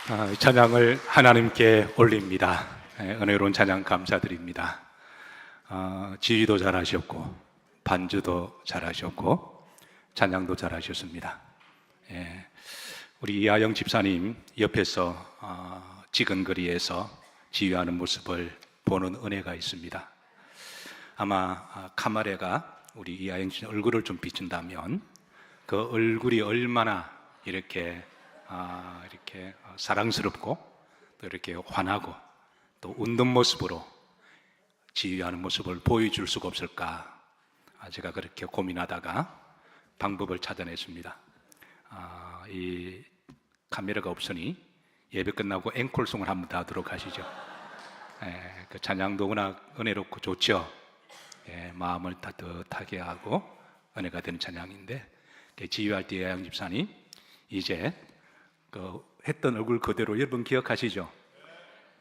찬양을 하나님께 올립니다. 은혜로운 찬양 감사드립니다. 지휘도 잘하셨고 반주도 잘하셨고 찬양도 잘하셨습니다. 우리 이하영 집사님 옆에서 지근거리에서 지휘하는 모습을 보는 은혜가 있습니다. 아마 카메라가 우리 이하영 씨 얼굴을 좀 비춘다면 그 얼굴이 얼마나 이렇게 사랑스럽고 또 이렇게 환하고 또 웃는 모습으로 지휘하는 모습을 보여줄 수가 없을까, 제가 그렇게 고민하다가 방법을 찾아냈습니다. 이 카메라가 없으니 예배 끝나고 앵콜송을 한번 더 하도록 하시죠. 그 찬양도 워낙 은혜롭고 좋죠. 마음을 따뜻하게 하고 은혜가 되는 찬양인데, 지휘할 때 이하영 집사님 이제 그 했던 얼굴 그대로 여러분 기억하시죠?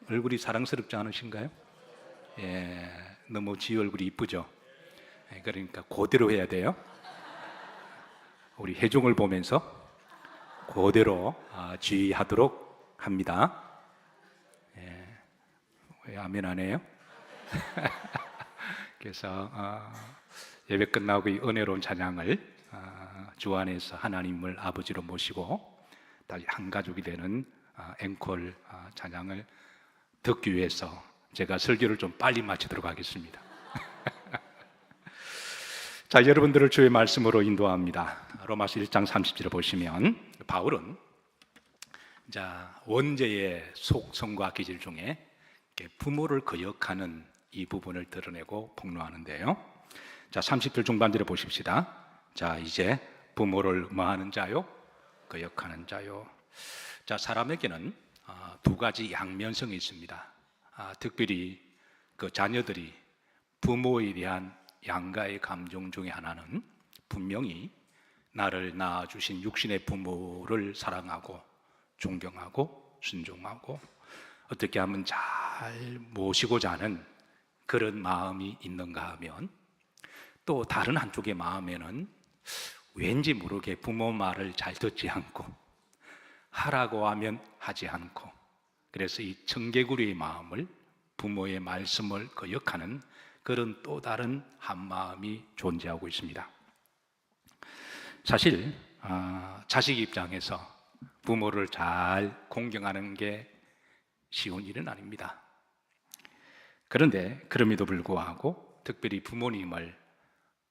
얼굴이 사랑스럽지 않으신가요? 너무 지휘 얼굴이 이쁘죠? 그러니까 그대로 해야 돼요. 우리 회중을 보면서 그대로 지휘하도록 합니다. 왜 아멘 안 해요? 그래서 예배 끝나고 이 은혜로운 찬양을 주 안에서 하나님을 아버지로 모시고 다시 한 가족이 되는 앵콜 찬양을 듣기 위해서 제가 설교를 좀 빨리 마치도록 하겠습니다. 자, 여러분들을 주의 말씀으로 인도합니다. 로마서 1장 30절을 보시면 바울은 원죄의 속성과 기질 중에 부모를 거역하는 이 부분을 드러내고 폭로하는데요. 자, 30절 중반절을 보십시다. 자, 이제 부모를 뭐하는 자요? 거역하는 자요. 자, 사람에게는 두 가지 양면성이 있습니다. 특별히 그 자녀들이 부모에 대한 양가의 감정 중에 하나는 분명히 나를 낳아주신 육신의 부모를 사랑하고 존경하고 순종하고 어떻게 하면 잘 모시고자 하는 그런 마음이 있는가 하면, 또 다른 한쪽의 마음에는 왠지 모르게 부모 말을 잘 듣지 않고 하라고 하면 하지 않고, 그래서 이 청개구리의 마음을, 부모의 말씀을 거역하는 그런 또 다른 한 마음이 존재하고 있습니다. 사실 자식 입장에서 부모를 잘 공경하는 게 쉬운 일은 아닙니다. 그런데 그럼에도 불구하고 특별히 부모님을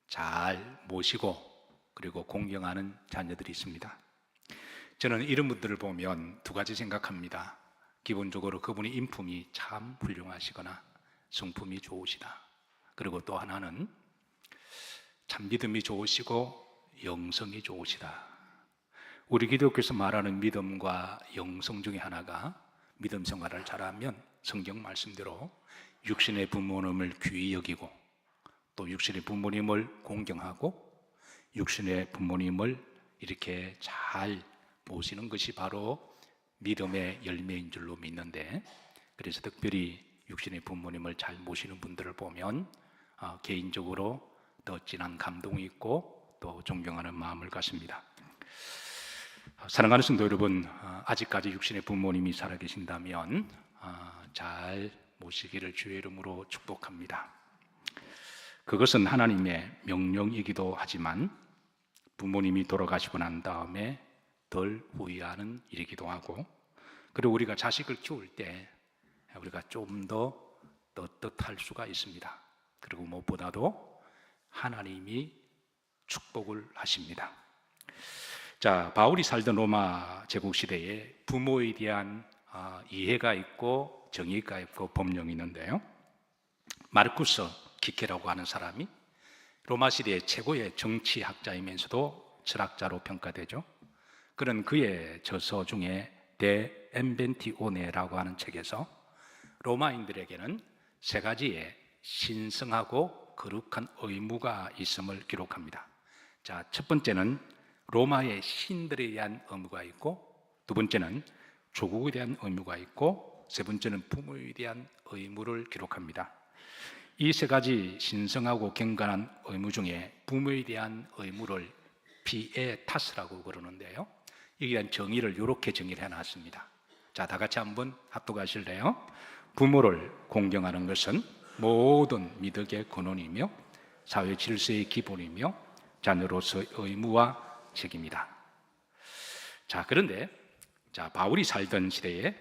잘 모시고 그리고 공경하는 자녀들이 있습니다. 저는 이런 분들을 보면 두 가지 생각합니다. 기본적으로 그분의 인품이 참 훌륭하시거나 성품이 좋으시다. 그리고 또 하나는 참 믿음이 좋으시고 영성이 좋으시다. 우리 기독교에서 말하는 믿음과 영성 중에 하나가, 믿음 생활을 잘하면 성경 말씀대로 육신의 부모님을 귀히 여기고 또 육신의 부모님을 공경하고 육신의 부모님을 이렇게 잘 모시는 것이 바로 믿음의 열매인 줄로 믿는데, 그래서 특별히 육신의 부모님을 잘 모시는 분들을 보면 개인적으로 더 진한 감동이 있고 또 존경하는 마음을 갖습니다. 사랑하는 성도 여러분, 아직까지 육신의 부모님이 살아계신다면 잘 모시기를 주의 이름으로 축복합니다. 그것은 하나님의 명령이기도 하지만 부모님이 돌아가시고 난 다음에 덜 후회하는 일이기도 하고, 그리고 우리가 자식을 키울 때 우리가 좀 더 떳떳할 수가 있습니다. 그리고 무엇보다도 하나님이 축복을 하십니다. 자, 바울이 살던 로마 제국 시대에 부모에 대한 이해가 있고 정의가 있고 법령이 있는데요. 마르쿠스 키케라고 하는 사람이 로마 시대의 최고의 정치학자이면서도 철학자로 평가되죠. 그런 그의 저서 중에 데 엠벤티오네라고 하는 책에서 로마인들에게는 세 가지의 신성하고 거룩한 의무가 있음을 기록합니다. 자, 첫 번째는 로마의 신들에 대한 의무가 있고, 두 번째는 조국에 대한 의무가 있고, 세 번째는 부모에 대한 의무를 기록합니다. 이 세 가지 신성하고 경건한 의무 중에 부모에 대한 의무를 피에타스라고 그러는데요, 이에 대한 정의를 이렇게 정의를 해놨습니다. 자, 다 같이 한번 합독하실래요? 부모를 공경하는 것은 모든 미덕의 근원이며 사회 질서의 기본이며 자녀로서의 의무와 책임이다. 자, 그런데 바울이 살던 시대에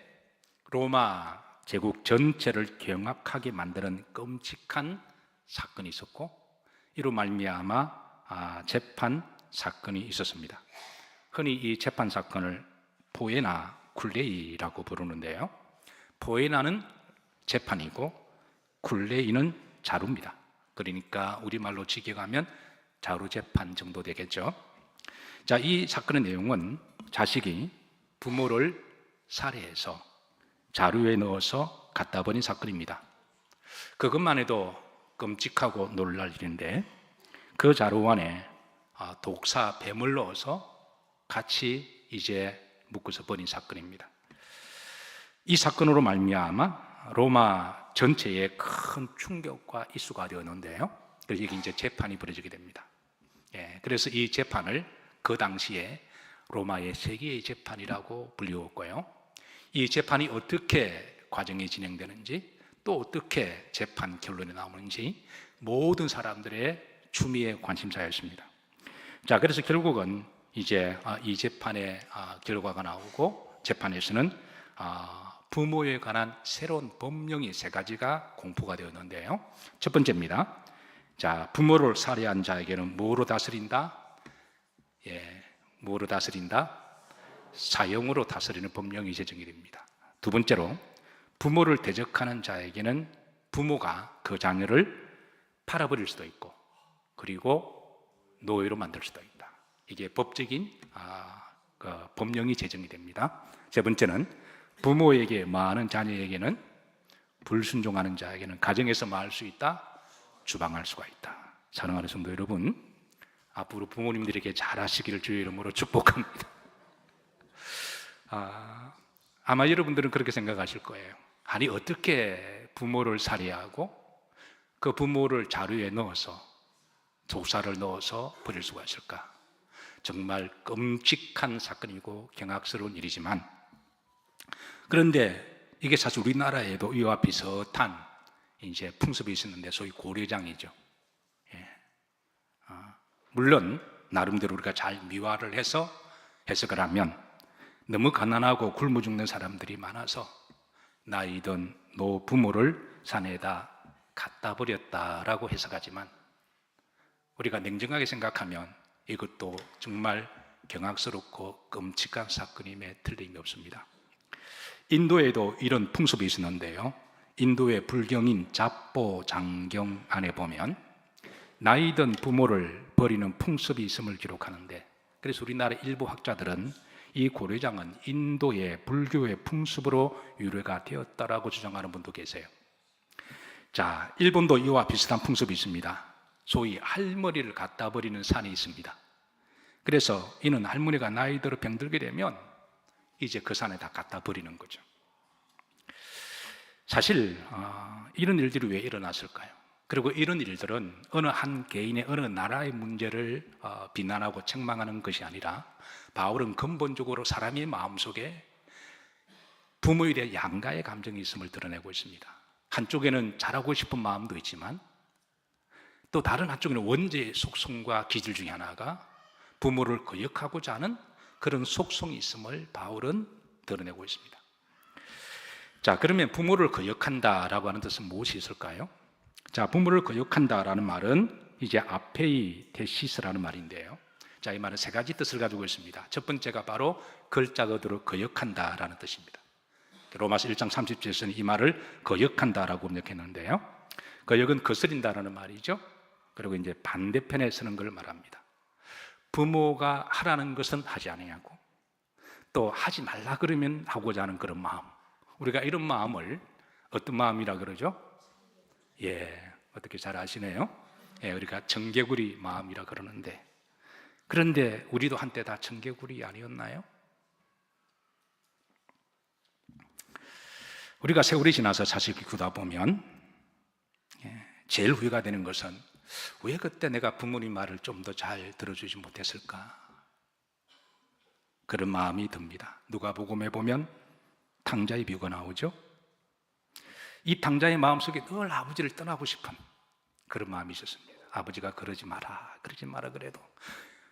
로마 제국 전체를 경악하게 만드는 끔찍한 사건이 있었고, 이로 말미암아 재판 사건이 있었습니다. 흔히 이 재판 사건을 포에나 쿨레이라고 부르는데요, 포에나는 재판이고 쿨레이는 자루입니다. 그러니까 우리말로 직역하면 자루재판 정도 되겠죠. 자, 이 사건의 내용은 자식이 부모를 살해해서 자루에 넣어서 갖다 버린 사건입니다. 그것만 해도 끔찍하고 놀랄 일인데, 그 자루 안에 독사 뱀을 넣어서 같이 이제 묶어서 버린 사건입니다. 이 사건으로 말미암아 로마 전체에 큰 충격과 이슈가 되었는데요, 그래서 이게 이제 재판이 벌어지게 됩니다. 그래서 이 재판을 그 당시에 로마의 세계의 재판이라고 불리웠고요, 이 재판이 어떻게 과정이 진행되는지, 또 어떻게 재판 결론이 나오는지 모든 사람들의 추미의 관심사였습니다. 자, 그래서 결국은 이제 이 재판의 결과가 나오고, 재판에서는 부모에 관한 새로운 법령이 3가지가 공포가 되었는데요, 첫 번째입니다. 자, 부모를 살해한 자에게는 뭐로 다스린다? 뭐로 다스린다? 사형으로 다스리는 법령이 제정이 됩니다. 두 번째로, 부모를 대적하는 자에게는 부모가 그 자녀를 팔아버릴 수도 있고, 그리고 노예로 만들 수도 있다. 이게 법적인 법령이 제정이 됩니다. 세 번째는, 부모에게 마하는 자녀에게는, 불순종하는 자에게는 가정에서 마할 수 있다, 주방할 수가 있다. 사랑하는 성도 여러분, 앞으로 부모님들에게 잘하시기를 주의 이름으로 축복합니다. 아마 여러분들은 그렇게 생각하실 거예요. 아니, 어떻게 부모를 살해하고 그 부모를 자루에 넣어서, 독사를 넣어서 버릴 수가 있을까? 정말 끔찍한 사건이고 경악스러운 일이지만, 그런데 이게 사실 우리나라에도 이와 비슷한 이제 풍습이 있었는데, 소위 고려장이죠. 물론 나름대로 우리가 잘 미화를 해서 해석을 하면, 너무 가난하고 굶어 죽는 사람들이 많아서 나이든 노부모를 산에다 갖다 버렸다라고 해석하지만, 우리가 냉정하게 생각하면 이것도 정말 경악스럽고 끔찍한 사건임에 틀림이 없습니다. 인도에도 이런 풍습이 있었는데요, 인도의 불경인 잡보 장경 안에 보면 나이 든 부모를 버리는 풍습이 있음을 기록하는데, 그래서 우리나라 일부 학자들은 이 고려장은 인도의 불교의 풍습으로 유래가 되었다라고 주장하는 분도 계세요. 자, 일본도 이와 비슷한 풍습이 있습니다. 소위 할머니를 갖다 버리는 산이 있습니다. 그래서 이는 할머니가 나이 들어 병들게 되면 이제 그 산에 다 갖다 버리는 거죠. 사실 이런 일들이 왜 일어났을까요? 그리고 이런 일들은 어느 한 개인의 어느 나라의 문제를 비난하고 책망하는 것이 아니라, 바울은 근본적으로 사람의 마음속에 부모에 대한 양가의 감정이 있음을 드러내고 있습니다. 한쪽에는 잘하고 싶은 마음도 있지만, 또 다른 한쪽에는 원죄의 속성과 기질 중에 하나가 부모를 거역하고자 하는 그런 속성이 있음을 바울은 드러내고 있습니다. 자, 그러면 부모를 거역한다라고 하는 뜻은 무엇이 있을까요? 자, 부모를 거역한다라는 말은 이제 아페이 테시스라는 말인데요, 자, 이 말은 3가지 뜻을 가지고 있습니다. 첫 번째가 바로 글자 그대로 거역한다라는 뜻입니다. 로마서 1장 30절에서는 이 말을 거역한다라고 번역했는데요, 거역은 거스린다라는 말이죠. 그리고 이제 반대편에 쓰는 걸 말합니다. 부모가 하라는 것은 하지 아니하고, 또 하지 말라 그러면 하고자 하는 그런 마음, 우리가 이런 마음을 어떤 마음이라 그러죠? 어떻게 잘 아시네요? 우리가 청개구리 마음이라 그러는데, 그런데 우리도 한때 다 청개구리 아니었나요? 우리가 세월이 지나서 자식이 크다 보면 제일 후회가 되는 것은, 왜 그때 내가 부모님 말을 좀 더 잘 들어주지 못했을까? 그런 마음이 듭니다. 누가복음에 보면 탕자의 비유가 나오죠. 이 탕자의 마음속에 늘 아버지를 떠나고 싶은 그런 마음이 있었습니다. 아버지가 그러지 마라 그래도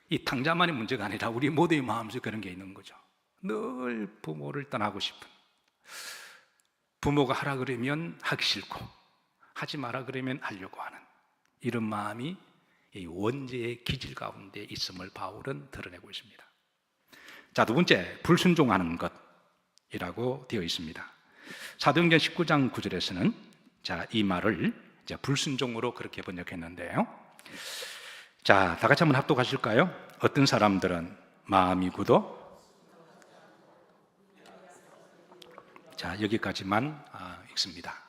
이 탕자만의 문제가 아니라 우리 모두의 마음속에 그런 게 있는 거죠. 늘 부모를 떠나고 싶은, 부모가 하라 그러면 하기 싫고 하지 마라 그러면 하려고 하는 이런 마음이 이 원죄의 기질 가운데 있음을 바울은 드러내고 있습니다. 자, 두 번째, 불순종하는 것이라고 되어 있습니다. 사도행전 19장 9절에서는 자, 이 말을 이제 불순종으로 그렇게 번역했는데요. 자, 다 같이 한번 합독하실까요? 어떤 사람들은 마음이 굳어, 자, 여기까지만 읽습니다.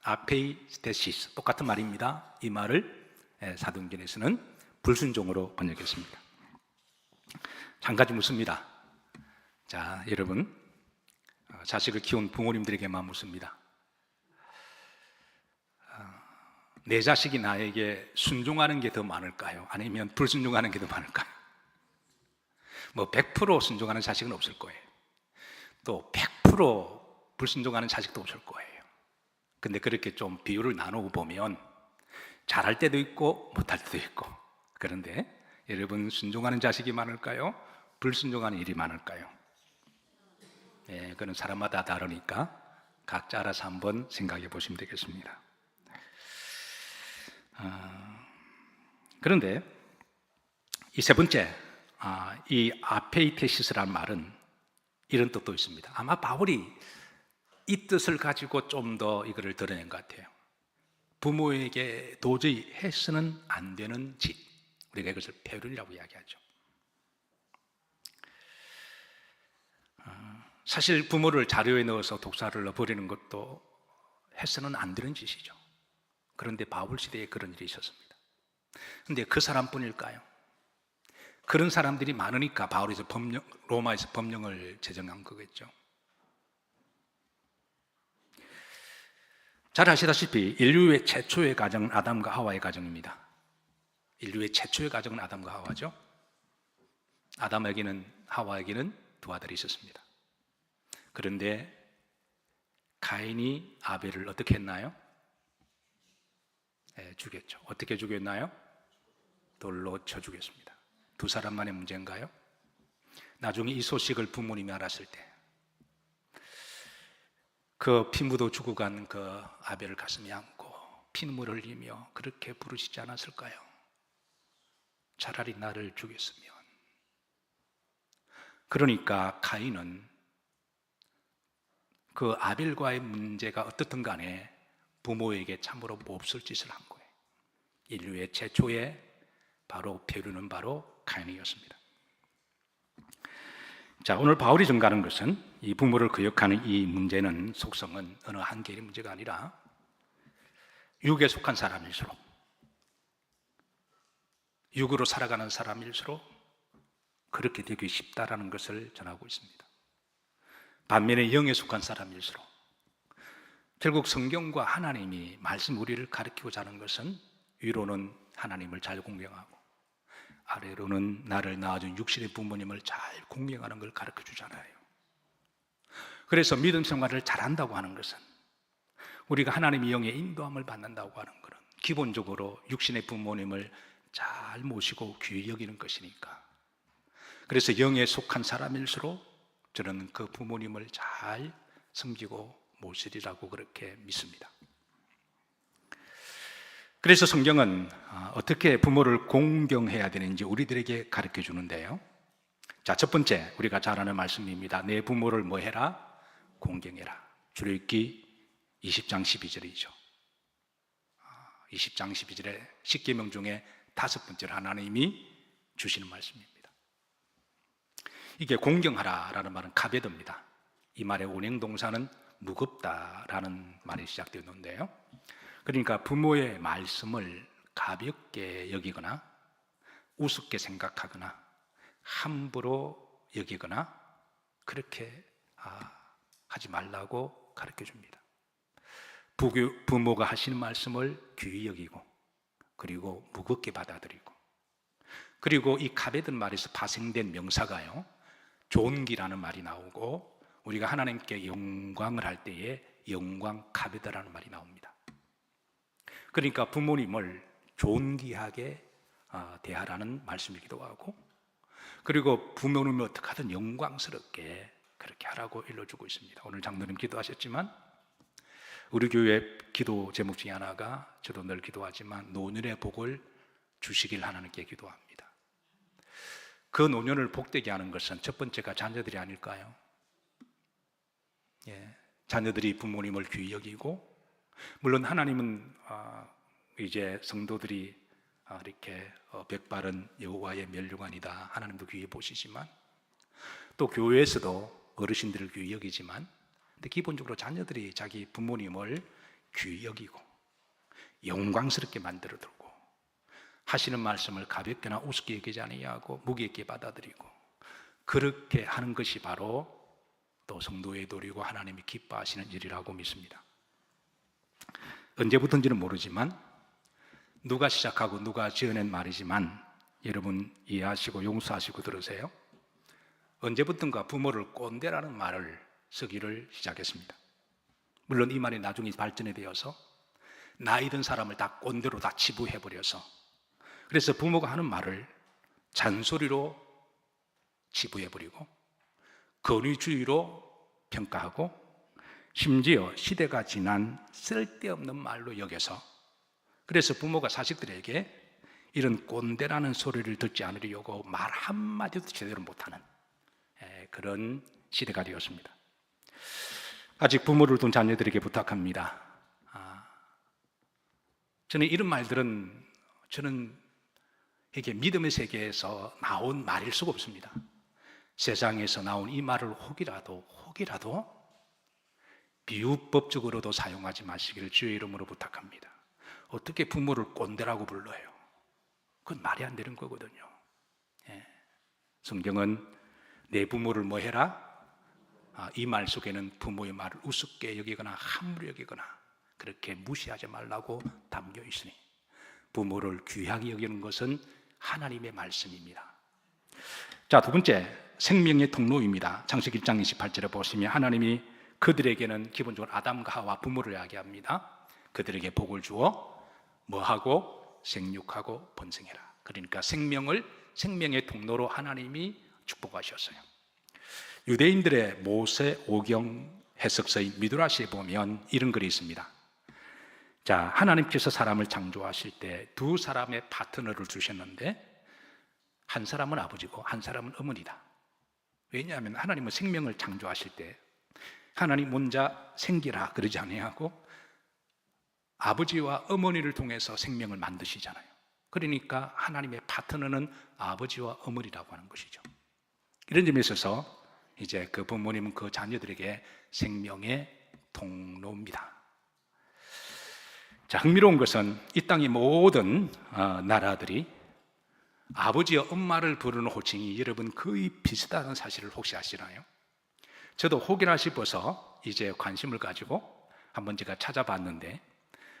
아페이스테시스, 똑같은 말입니다. 이 말을 사도행전에서는 불순종으로 번역했습니다. 한 가지 묻습니다. 자, 여러분, 자식을 키운 부모님들에게만 묻습니다. 내 자식이 나에게 순종하는 게 더 많을까요? 아니면 불순종하는 게 더 많을까요? 뭐 100% 순종하는 자식은 없을 거예요. 또 100% 불순종하는 자식도 없을 거예요. 근데 그렇게 좀 비율을 나누고 보면 잘할 때도 있고 못할 때도 있고, 그런데 여러분, 순종하는 자식이 많을까요? 불순종하는 일이 많을까요? 예, 그건 사람마다 다르니까 각자 알아서 한번 생각해 보시면 되겠습니다. 그런데 이 세 번째, 이 아페이테시스라는 말은 이런 뜻도 있습니다. 아마 바울이 이 뜻을 가지고 좀 더 이거를 드러낸 것 같아요. 부모에게 도저히 해서는 안 되는 짓, 우리가 이것을 폐륜이라고 이야기하죠. 사실 부모를 자료에 넣어서 독사를 넣어버리는 것도 해서는 안 되는 짓이죠. 그런데 바울 시대에 그런 일이 있었습니다. 그런데 그 사람뿐일까요? 그런 사람들이 많으니까 바울에서 로마에서 법령을 제정한 거겠죠. 잘 아시다시피 인류의 최초의 가정은 아담과 하와의 가정입니다. 인류의 최초의 가정은 아담과 하와죠. 아담에게는, 하와에게는 두 아들이 있었습니다. 그런데 가인이 아벨을 어떻게 했나요? 네, 죽였죠. 어떻게 죽였나요? 돌로 쳐 죽였습니다. 두 사람만의 문제인가요? 나중에 이 소식을 부모님이 알았을 때 그 피 묻어 죽어간 그 아벨을 가슴에 안고 피눈물을 흘리며 그렇게 부르시지 않았을까요? 차라리 나를 죽였으면. 그러니까 가인은 그 아벨과의 문제가 어떻든 간에 부모에게 참으로 몹쓸 짓을 한 거예요. 인류의 최초의 바로 폐륜은 바로 가인이었습니다. 자, 오늘 바울이 전가하는 것은 이 부모를 거역하는 이 문제는, 속성은 어느 한 개의 문제가 아니라 육에 속한 사람일수록, 육으로 살아가는 사람일수록 그렇게 되기 쉽다라는 것을 전하고 있습니다. 반면에 영에 속한 사람일수록, 결국 성경과 하나님이 말씀 우리를 가르치고자 하는 것은 위로는 하나님을 잘 공경하고 아래로는 나를 낳아준 육신의 부모님을 잘 공경하는 걸 가르쳐 주잖아요. 그래서 믿음 생활을 잘한다고 하는 것은, 우리가 하나님의 영의 인도함을 받는다고 하는 것은 기본적으로 육신의 부모님을 잘 모시고 귀히 여기는 것이니까. 그래서 영에 속한 사람일수록 저는 그 부모님을 잘 섬기고 모시리라고 그렇게 믿습니다. 그래서 성경은 어떻게 부모를 공경해야 되는지 우리들에게 가르쳐 주는데요. 자, 첫 번째, 우리가 잘 아는 말씀입니다. 내 부모를 뭐 해라? 공경해라. 출애굽기 20장 12절이죠. 20장 12절에 10계명 중에 5번째로 하나님이 주시는 말씀입니다. 이게 공경하라라는 말은 카베드입니다. 이 말의 원형동사는 무겁다라는 말이 시작되었는데요. 그러니까 부모의 말씀을 가볍게 여기거나 우습게 생각하거나 함부로 여기거나 그렇게 하지 말라고 가르쳐 줍니다. 부모가 하시는 말씀을 귀히 여기고, 그리고 무겁게 받아들이고, 그리고 이 카베드 말에서 파생된 명사가요, 존귀라는 말이 나오고 우리가 하나님께 영광을 할 때에 영광카베다라는 말이 나옵니다. 그러니까 부모님을 존귀하게 대하라는 말씀이기도 하고, 그리고 부모님을 어떻게 하든 영광스럽게 그렇게 하라고 일러주고 있습니다. 오늘 장로님 기도하셨지만 우리 교회 기도 제목 중에 하나가, 저도 늘 기도하지만 노년의 복을 주시길 하나님께 기도합니다. 그 노년을 복되게 하는 것은 첫 번째가 자녀들이 아닐까요? 자녀들이 부모님을 귀히 여기고, 물론 하나님은 이제 성도들이 이렇게 백발은 여호와의 멸류관이다, 하나님도 귀히 보시지만, 또 교회에서도 어르신들을 귀히 여기지만, 근데 기본적으로 자녀들이 자기 부모님을 귀히 여기고 영광스럽게 만들어 두고, 하시는 말씀을 가볍게나 우습게 여기지 아니하고 무게 있게 받아들이고, 그렇게 하는 것이 바로 또 성도의 도리고 하나님이 기뻐하시는 일이라고 믿습니다. 언제부터인지는 모르지만, 누가 시작하고 누가 지어낸 말이지만 여러분 이해하시고 용서하시고 들으세요. 언제부턴가 부모를 꼰대라는 말을 쓰기를 시작했습니다. 물론 이 말이 나중에 발전이 되어서 나이 든 사람을 다 꼰대로 다 치부해버려서, 그래서 부모가 하는 말을 잔소리로 치부해버리고 권위주의로 평가하고, 심지어 시대가 지난 쓸데없는 말로 여겨서, 그래서 부모가 자식들에게 이런 꼰대라는 소리를 듣지 않으려고 말 한마디도 제대로 못하는 그런 시대가 되었습니다. 아직 부모를 둔 자녀들에게 부탁합니다. 저는 이런 말들은 이게 믿음의 세계에서 나온 말일 수가 없습니다. 세상에서 나온 이 말을 혹이라도 비유법적으로도 사용하지 마시기를 주의 이름으로 부탁합니다. 어떻게 부모를 꼰대라고 불러요? 그건 말이 안 되는 거거든요. 성경은 내 부모를 뭐 해라? 이 말 속에는 부모의 말을 우습게 여기거나 함부로 여기거나 그렇게 무시하지 말라고 담겨 있으니, 부모를 귀하게 여기는 것은 하나님의 말씀입니다. 자, 두 번째, 생명의 통로입니다. 창세기 1장 28절에 보시면 하나님이 그들에게는 기본적으로 아담과 하와 부모를 이야기합니다. 그들에게 복을 주어 뭐하고? 생육하고 번성해라. 그러니까 생명의 통로로 하나님이 축복하셨어요. 유대인들의 모세 오경 해석서인 미드라시에 보면 이런 글이 있습니다. 자, 하나님께서 사람을 창조하실 때 두 사람의 파트너를 주셨는데, 한 사람은 아버지고 한 사람은 어머니다. 왜냐하면 하나님은 생명을 창조하실 때 하나님 혼자 생기라 그러지 아니하고 아버지와 어머니를 통해서 생명을 만드시잖아요. 그러니까 하나님의 파트너는 아버지와 어머니라고 하는 것이죠. 이런 점에 있어서 이제 그 부모님은 그 자녀들에게 생명의 통로입니다. 자, 흥미로운 것은 이 땅의 모든 나라들이 아버지와 엄마를 부르는 호칭이 여러분 거의 비슷하다는 사실을 혹시 아시나요? 저도 혹이나 싶어서 이제 관심을 가지고 한번 제가 찾아봤는데,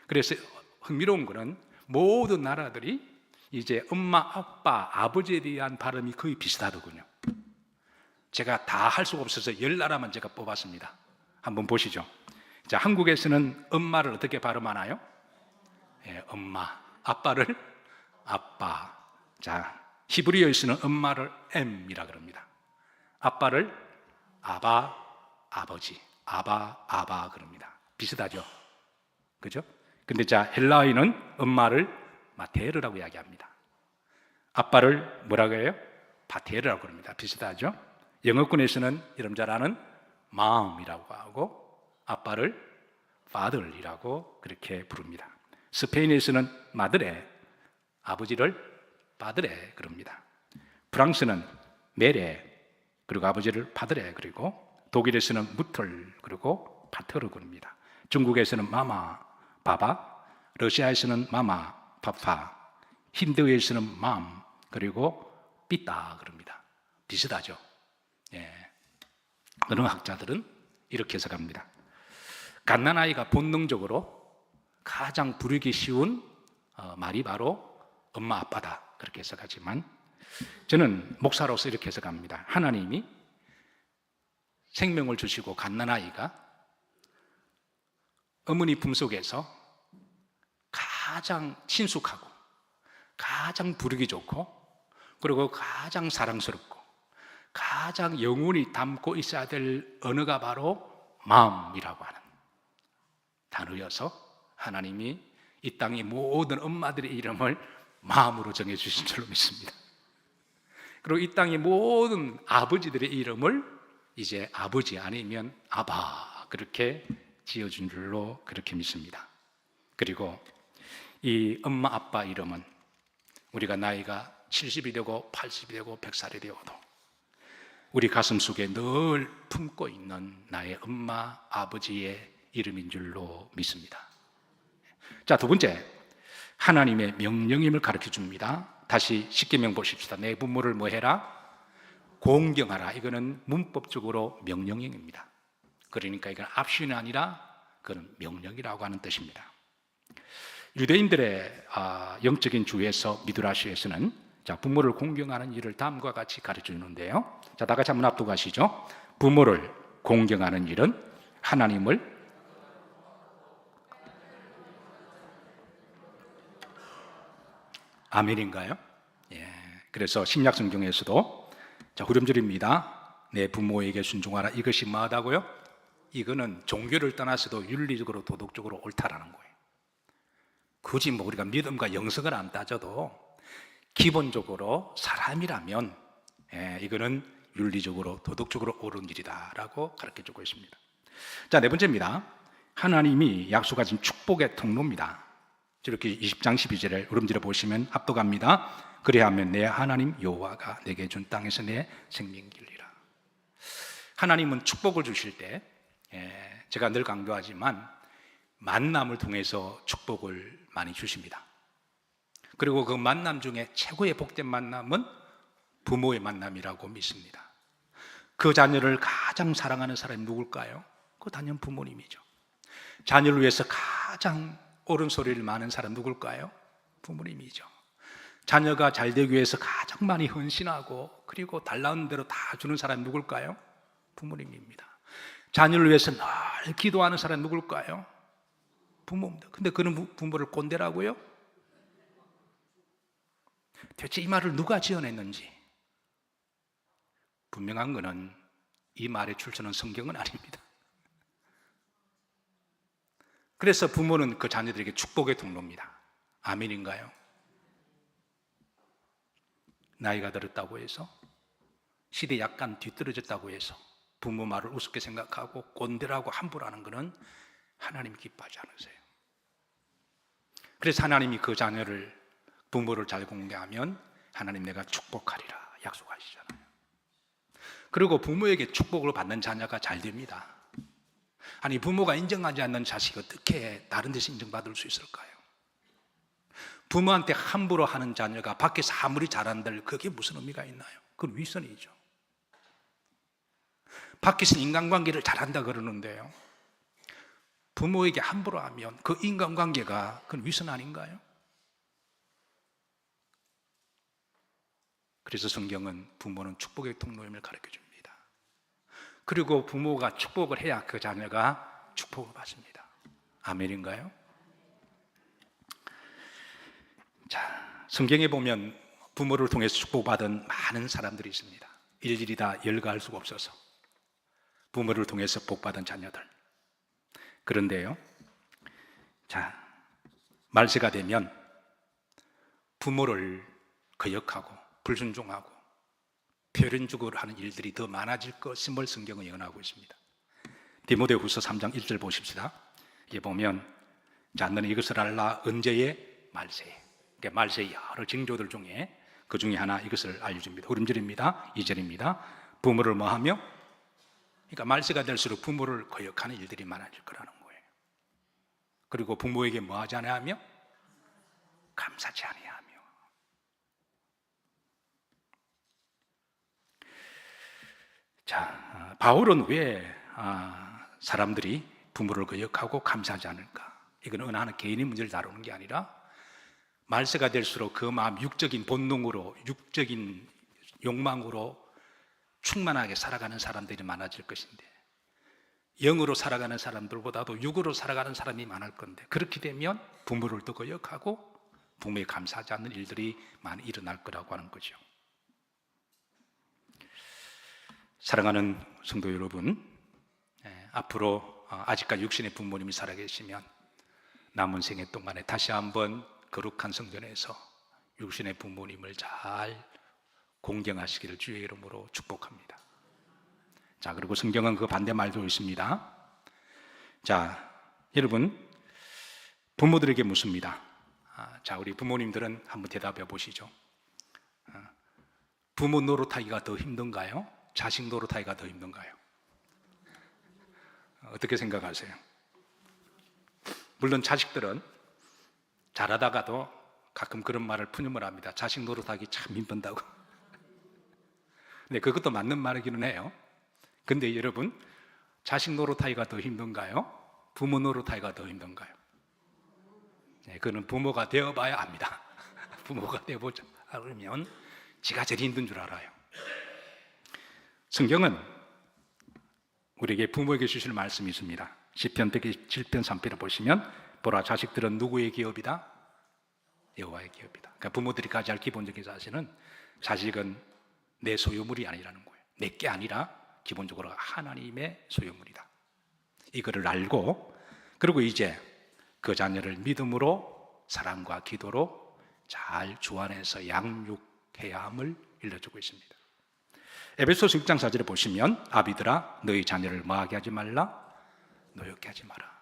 그래서 흥미로운 것은 모든 나라들이 이제 엄마, 아빠, 아버지에 대한 발음이 거의 비슷하더군요. 제가 다 할 수가 없어서 10나라만 제가 뽑았습니다. 한번 보시죠. 자, 한국에서는 엄마를 어떻게 발음하나요? 엄마. 아빠를 아빠. 자, 히브리어에서는 엄마를 M이라 그럽니다. 아빠를 아바, 아버지. 아바 그럽니다. 비슷하죠? 그죠? 근데 자, 헬라어에는 엄마를 마테르라고 이야기합니다. 아빠를 뭐라고 해요? 파테르라고 그럽니다. 비슷하죠? 영어권에서는 여러분 잘 아는 mom이라고 하고 아빠를 father이라고 그렇게 부릅니다. 스페인에서는 마드레, 아버지를 padre 그럽니다. 프랑스는 메레, 그리고 아버지를 파드레, 그리고 독일에서는 무틀, 그리고 파트르 그럽니다. 중국에서는 마마, 바바, 러시아에서는 마마, 파파, 힌두에서는 맘, 그리고 삐따 그럽니다. 비슷하죠? 어느 학자들은 이렇게 해석합니다. 갓난아이가 본능적으로 가장 부르기 쉬운 말이 바로 엄마, 아빠다 그렇게 해석하지만, 저는 목사로서 이렇게 해석합니다. 하나님이 생명을 주시고 갓난아이가 어머니 품속에서 가장 친숙하고 가장 부르기 좋고 그리고 가장 사랑스럽고 가장 영원히 담고 있어야 될 언어가 바로 마음이라고 하는 단어여서 하나님이 이 땅의 모든 엄마들의 이름을 마음으로 정해주신 줄로 믿습니다. 그리고 이 땅의 모든 아버지들의 이름을 이제 아버지 아니면 아바 그렇게 지어준 줄로 그렇게 믿습니다. 그리고 이 엄마 아빠 이름은 우리가 나이가 70이 되고 80이 되고 100살이 되어도 우리 가슴 속에 늘 품고 있는 나의 엄마 아버지의 이름인 줄로 믿습니다. 자, 두 번째, 하나님의 명령임을 가르쳐 줍니다. 다시 십계명 보십시다. 내 부모를 뭐 해라? 공경하라. 이거는 문법적으로 명령형입니다. 그러니까 이건 압슈는 아니라 그건 명령이라고 하는 뜻입니다. 유대인들의 영적인 주에서 미드라시에서는 자, 부모를 공경하는 일을 다음과 같이 가르쳐 주는데요. 자, 다 같이 한번 합독하시죠. 부모를 공경하는 일은 하나님을 아멘인가요? 예. 그래서 신약 성경에서도 자, 후렴절입니다. 내 부모에게 순종하라. 이것이 뭐하다고요? 이거는 종교를 떠나서도 윤리적으로 도덕적으로 옳다라는 거예요. 굳이 뭐 우리가 믿음과 영성을 안 따져도 기본적으로 사람이라면 이거는 윤리적으로 도덕적으로 옳은 일이다라고 가르쳐주고 있습니다. 자, 네 번째입니다. 하나님이 약속하신 축복의 통로입니다. 이렇게 20장 12절을 우름질러 보시면 합독합니다. 그래야하면 내 하나님 여호와가 내게 준 땅에서 내 생명 길리라. 하나님은 축복을 주실 때 제가 늘 강조하지만 만남을 통해서 축복을 많이 주십니다. 그리고 그 만남 중에 최고의 복된 만남은 부모의 만남이라고 믿습니다. 그 자녀를 가장 사랑하는 사람이 누굴까요? 그 단연 부모님이죠. 자녀를 위해서 가장 옳은 소리를 많은 사람 누굴까요? 부모님이죠. 자녀가 잘 되기 위해서 가장 많이 헌신하고 그리고 달라는 대로 다 주는 사람이 누굴까요? 부모님입니다. 자녀를 위해서 늘 기도하는 사람이 누굴까요? 부모입니다. 근데 그런 부모를 꼰대라고요? 대체 이 말을 누가 지어냈는지 분명한 것은 이 말의 출처는 성경은 아닙니다. 그래서 부모는 그 자녀들에게 축복의 통로입니다. 아멘인가요? 나이가 들었다고 해서 시대에 약간 뒤떨어졌다고 해서 부모 말을 우습게 생각하고 꼰대라고 함부로 하는 것은 하나님이 기뻐하지 않으세요. 그래서 하나님이 그 자녀를 부모를 잘 공경하면 하나님 내가 축복하리라 약속하시잖아요. 그리고 부모에게 축복을 받는 자녀가 잘 됩니다. 아니 부모가 인정하지 않는 자식이 어떻게 다른 데서 인정받을 수 있을까요? 부모한테 함부로 하는 자녀가 밖에서 아무리 잘한들 그게 무슨 의미가 있나요? 그건 위선이죠. 밖에서는 인간관계를 잘한다 그러는데요, 부모에게 함부로 하면 그 인간관계가 그건 위선 아닌가요? 그래서 성경은 부모는 축복의 통로임을 가르쳐 줍니다. 그리고 부모가 축복을 해야 그 자녀가 축복을 받습니다. 아멘인가요? 자, 성경에 보면 부모를 통해서 축복받은 많은 사람들이 있습니다. 일일이 다 열거할 수가 없어서 부모를 통해서 복받은 자녀들. 그런데요, 자, 말세가 되면 부모를 거역하고 불순종하고 표현주고를 하는 일들이 더 많아질 것임을 성경은 예언하고 있습니다. 디모데후서 3장 1절 보십시다. 이게 보면 자, 너는 이것을 알라. 언제의 말세에. 그러니까 말세의 여러 징조들 중에 그 중에 하나 이것을 알려줍니다. 흐름절입니다. 2절입니다. 부모를 뭐하며? 그러니까 말세가 될수록 부모를 거역하는 일들이 많아질 거라는 거예요. 그리고 부모에게 뭐하지 아니하며? 감사치 아니하며. 자, 바울은 왜 사람들이 부모를 거역하고 감사하지 않을까? 이건 어느 하나 개인의 문제를 다루는 게 아니라 말세가 될수록 그 마음 육적인 본능으로, 육적인 욕망으로 충만하게 살아가는 사람들이 많아질 것인데, 영으로 살아가는 사람들보다도 육으로 살아가는 사람이 많을 건데, 그렇게 되면 부모를 더 거역하고 부모에 감사하지 않는 일들이 많이 일어날 거라고 하는 거죠. 사랑하는 성도 여러분, 앞으로 아직까지 육신의 부모님이 살아계시면 남은 생애 동안에 다시 한번 거룩한 성전에서 육신의 부모님을 잘 공경하시기를 주의 이름으로 축복합니다. 자, 그리고 성경은 그 반대 말도 있습니다. 자, 여러분, 부모들에게 묻습니다. 자, 우리 부모님들은 한번 대답해 보시죠. 부모 노릇하기가 더 힘든가요? 자식 노릇하기가 더 힘든가요? 어떻게 생각하세요? 물론 자식들은 잘하다가도 가끔 그런 말을 푸념을 합니다. 자식 노릇하기 참 힘든다고. 근데 그것도 맞는 말이기는 해요. 근데 여러분, 자식 노릇하기가 더 힘든가요? 부모 노릇하기가 더 힘든가요? 그거는 부모가 되어봐야 압니다. 부모가 되어보자 그러면 지가 제일 힘든 줄 알아요. 성경은 우리에게 부모에게 주시는 말씀이 있습니다. 시편 127편 3편을 보시면, 보라, 자식들은 누구의 기업이다? 여호와의 기업이다. 그러니까 부모들이 가져야 할 기본적인 사실은 자식은 내 소유물이 아니라는 거예요. 내 게 아니라 기본적으로 하나님의 소유물이다. 이거를 알고, 그리고 이제 그 자녀를 믿음으로 사랑과 기도로 잘 주안해서 양육해야 함을 일러주고 있습니다. 에베소서 6장 4절에 보시면, 아비들아 너희 자녀를 뭐하게 하지 말라? 노엽게 하지 마라.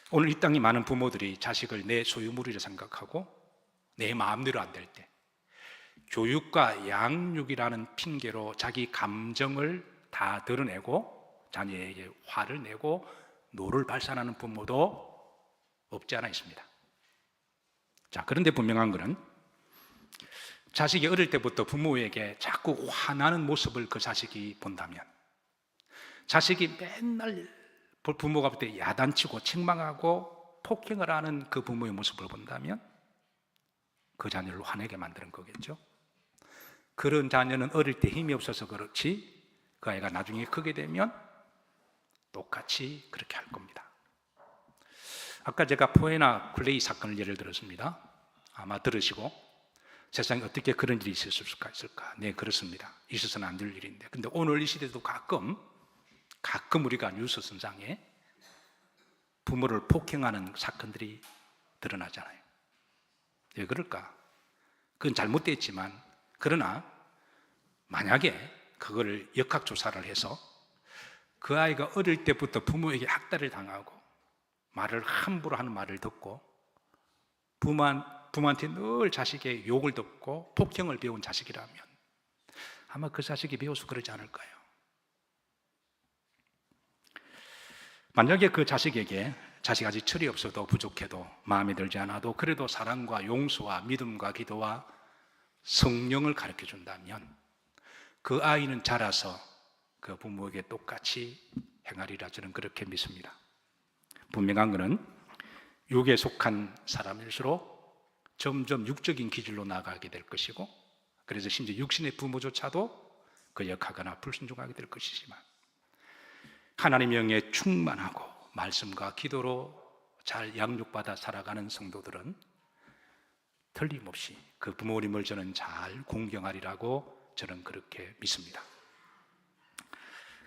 오늘 이 땅에 많은 부모들이 자식을 내 소유물이라 생각하고 내 마음대로 안 될 때, 교육과 양육이라는 핑계로 자기 감정을 다 드러내고 자녀에게 화를 내고 노를 발산하는 부모도 없지 않아 있습니다. 자, 그런데 분명한 것은 자식이 어릴 때부터 부모에게 자꾸 화나는 모습을 그 자식이 본다면, 자식이 맨날 부모가 볼 때 야단치고 책망하고 폭행을 하는 그 부모의 모습을 본다면 그 자녀를 화내게 만드는 거겠죠. 그런 자녀는 어릴 때 힘이 없어서 그렇지 그 아이가 나중에 크게 되면 똑같이 그렇게 할 겁니다. 아까 제가 포에나 클레이 사건을 예를 들었습니다. 아마 들으시고 세상에 어떻게 그런 일이 있을 수가 있을까? 네, 그렇습니다. 있어서는 안 될 일인데, 근데 오늘 이 시대도 가끔 우리가 뉴스선상에 부모를 폭행하는 사건들이 드러나잖아요. 왜 그럴까? 그건 잘못됐지만, 그러나 만약에 그거를 역학조사를 해서 그 아이가 어릴 때부터 부모에게 학대를 당하고 말을 함부로 하는 말을 듣고 부모한테 늘 자식의 욕을 듣고 폭행을 배운 자식이라면 아마 그 자식이 배워서 그러지 않을까요? 만약에 그 자식에게, 자식이 아직 철이 없어도 부족해도 마음에 들지 않아도 그래도 사랑과 용서와 믿음과 기도와 성령을 가르쳐 준다면 그 아이는 자라서 그 부모에게 똑같이 행하리라, 저는 그렇게 믿습니다. 분명한 것은 육에 속한 사람일수록 점점 육적인 기질로 나아가게 될 것이고, 그래서 심지어 육신의 부모조차도 거역하거나 불순종하게 될 것이지만, 하나님의 영에 충만하고 말씀과 기도로 잘 양육받아 살아가는 성도들은 틀림없이 그 부모님을 저는 잘 공경하리라고 저는 그렇게 믿습니다.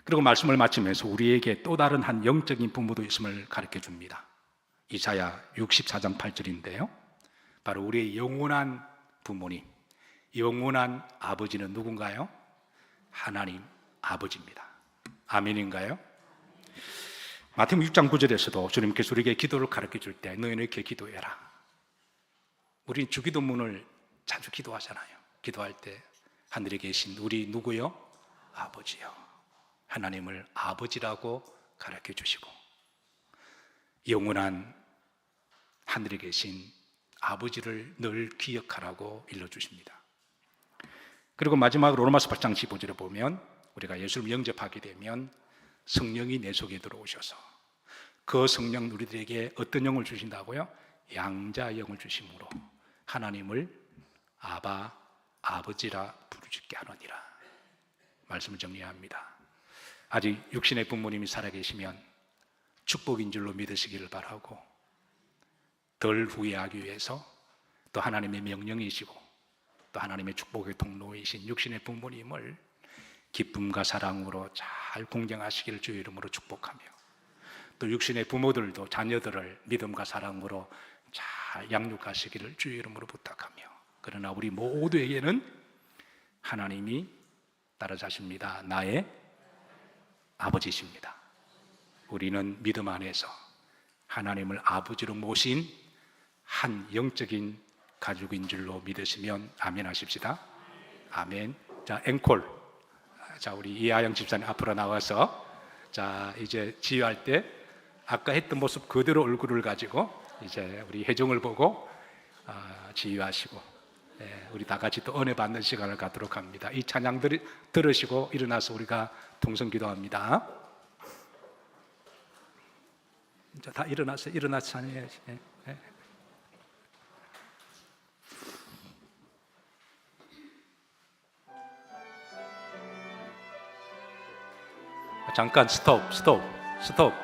그리고 말씀을 마치면서 우리에게 또 다른 한 영적인 부모도 있음을 가르쳐 줍니다. 이사야 64장 8절인데요. 바로 우리의 영원한 부모님, 영원한 아버지는 누군가요? 하나님 아버지입니다. 아멘인가요? 마태복음 6장 9절에서도 주님께서 우리에게 기도를 가르쳐 줄 때 너희는 이렇게 기도해라. 우리는 주기도문을 자주 기도하잖아요. 기도할 때 하늘에 계신 우리 누구요? 아버지요. 하나님을 아버지라고 가르쳐 주시고 영원한 하늘에 계신 아버지를 늘 기억하라고 일러주십니다. 그리고 마지막으로 로마서 8장 15절에 보면 우리가 예수를 영접하게 되면 성령이 내 속에 들어오셔서 그 성령 우리들에게 어떤 영을 주신다고요? 양자 영을 주심으로 하나님을 아바, 아버지라 부르짖게 하느니라 말씀을 정리해야 합니다. 아직 육신의 부모님이 살아계시면 축복인 줄로 믿으시기를 바라고, 덜 후회하기 위해서 또 하나님의 명령이시고 또 하나님의 축복의 통로이신 육신의 부모님을 기쁨과 사랑으로 잘 공경하시기를 주의 이름으로 축복하며, 또 육신의 부모들도 자녀들을 믿음과 사랑으로 잘 양육하시기를 주의 이름으로 부탁하며, 그러나 우리 모두에게는 하나님이 따라자십니다. 나의 아버지십니다. 우리는 믿음 안에서 하나님을 아버지로 모신 한 영적인 가족인 줄로 믿으시면 아멘 하십시다. 아멘. 자, 앵콜. 자, 우리 이하영 집사님 앞으로 나와서, 자, 이제 지휘할 때 아까 했던 모습 그대로 얼굴을 가지고 이제 우리 혜정을 보고 지휘하시고, 우리 다 같이 또 은혜 받는 시간을 갖도록 합니다. 이 찬양 들으시고 일어나서 우리가 동성 기도합니다. 자, 다 일어나서 찬양해야지. 잠깐 스톱.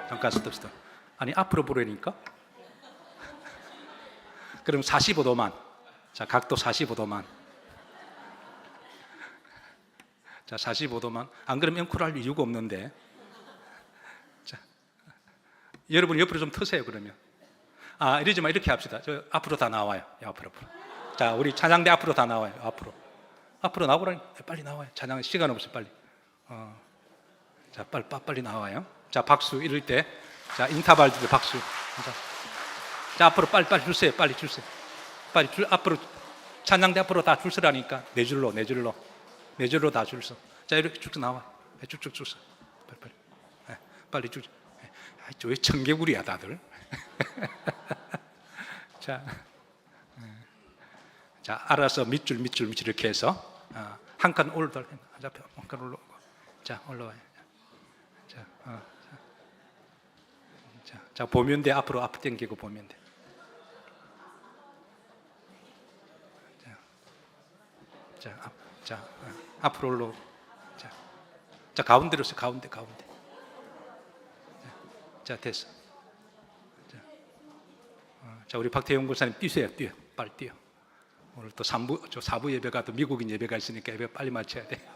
잠깐 스톱. 아니, 앞으로 부르니까? 그럼 45도만. 자, 각도 45도만. 자, 45도만. 안 그러면 앵콜할 이유가 없는데. 자, 여러분 옆으로 좀 트세요, 그러면. 이러지 마. 이렇게 합시다. 저 앞으로 다 나와요. 앞으로. 자, 우리 찬양대 앞으로 다 나와요. 앞으로 나오라니. 빨리 나와요. 찬양 시간 없어요, 빨리. 자, 빨리 나와요. 자, 박수 이럴 때, 자, 인터벌 때 박수. 자, 앞으로 빨리 주세요. 빨리 앞으로 찬양대 앞으로 다 줄 서라니까. 네 줄로 다 줄 서. 자, 이렇게 쭉 나와. 쭉쭉 줄 서. 빨리 줄. 왜 청개구리야 다들? 자, 알아서 밑줄 이렇게 해서 한 칸 올라가. 한 칸 올라오고. 자, 올라와요. 자, 보면 돼. 앞으로 당기고 보면 돼. 자, 앞으로 올라오고. 자, 가운데로 서. 가운데. 자, 됐어. 자, 우리 박태용 목사님 뛰세요. 빨리 뛰어. 오늘 또 4부 예배가 또 미국인 예배가 있으니까 예배 빨리 마쳐야 돼.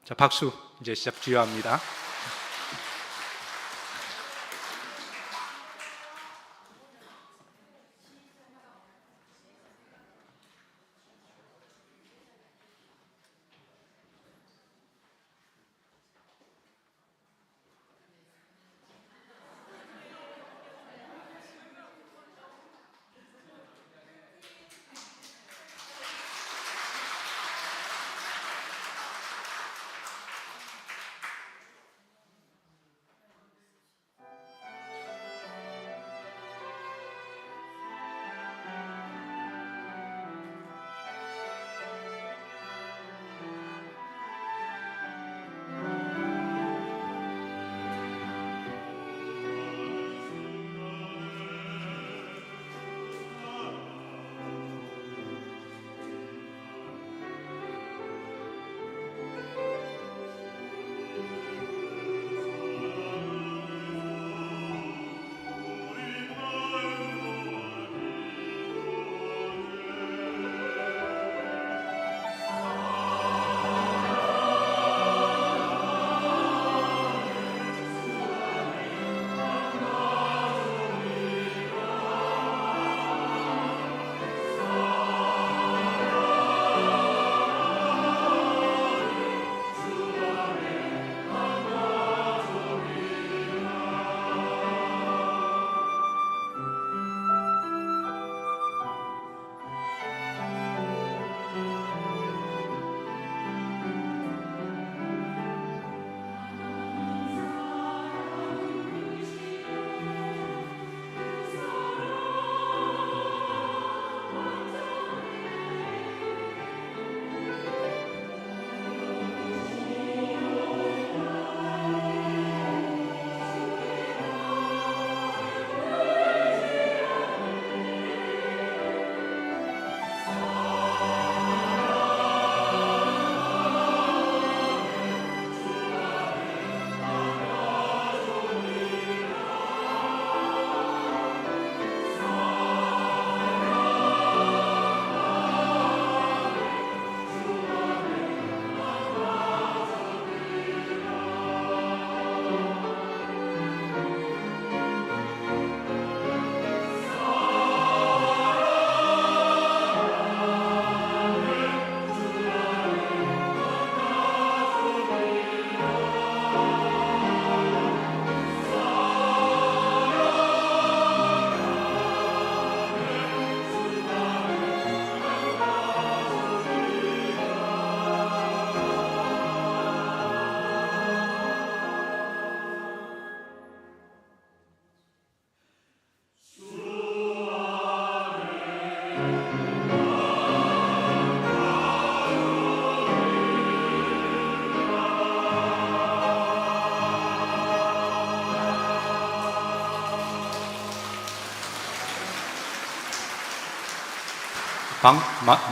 자, 박수. 이제 시작 지휘합니다.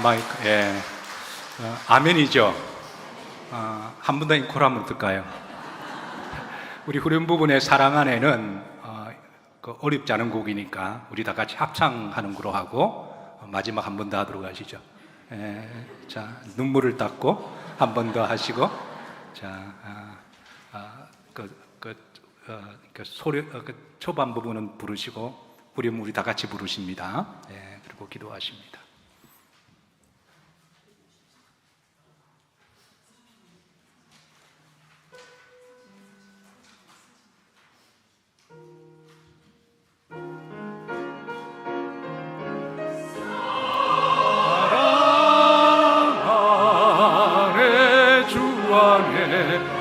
마이크, 예. 아멘이죠. 한 분 더 인코를 한번 들까요? 우리 후렴 부분의 사랑 안에는 어렵지 않은 곡이니까 우리 다 같이 합창하는 거로 하고 마지막 한 번 더 하도록 하시죠. 예. 자, 눈물을 닦고 한 번 더 하시고, 자, 초반 부분은 부르시고 후렴 우리 다 같이 부르십니다. 예. 그리고 기도하십니다.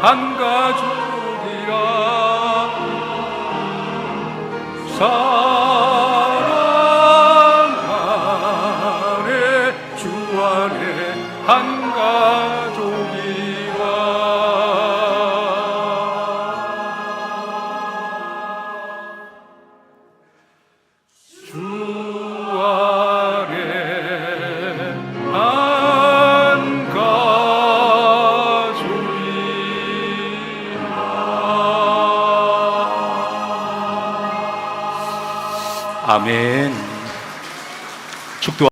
한 가족이라 사랑 안에 주 안에 한 가족이라 주 안에 한 아멘. 축도